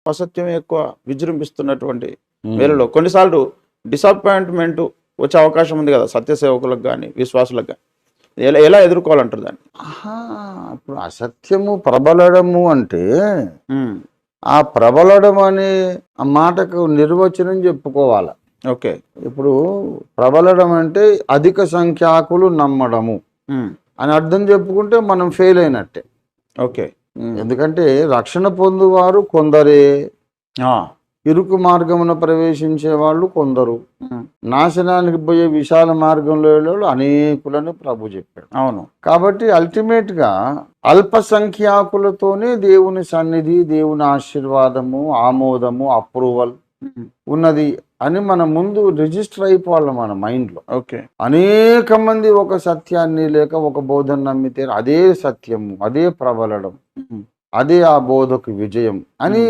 అసత్యం ఎక్కువ విజృంభిస్తున్నటువంటి వేళలో కొన్నిసార్లు డిసప్పాయింట్మెంట్ వచ్చే అవకాశం ఉంది కదా సత్యసేవకులకు కానీ విశ్వాసులకు కానీ. ఎలా ఎలా ఎదుర్కోవాలంటారు దాన్ని? ఇప్పుడు అసత్యము ప్రబలడము అంటే ఉమ్, ఆ ప్రబలడం అనే ఆ మాటకు నిర్వచనం చెప్పుకోవాలి. ఓకే. ఇప్పుడు ప్రబలడం అంటే అధిక సంఖ్యాకులు నమ్మడము ఉమ్, అని అర్థం చెప్పుకుంటే మనం ఫెయిల్ అయినట్టే. ఓకే. ఎందుకంటే రక్షణ పొందువారు కొందరే, ఆ, ఇరుకు మార్గమున ప్రవేశించే వాళ్ళు కొందరు, ఉమ్, నాశనానికి పోయే విశాల మార్గంలో వెళ్ళేవాళ్ళు అనేకులని ప్రభు చెప్పాడు. అవును. కాబట్టి అల్టిమేట్ గా అల్పసంఖ్యాకులతోనే దేవుని సన్నిధి, దేవుని ఆశీర్వాదము, ఆమోదము, అప్రూవల్ ఉమ్, ఉన్నది అని మన ముందు రిజిస్టర్ అయిపోవాలి మన మైండ్ లో. ఓకే. అనేక మంది ఒక సత్యాన్ని లేక ఒక బోధన నమ్మితే అదే సత్యము, అదే ప్రబలడం, ఉమ్. అదే ఆ బోధకు విజయం అని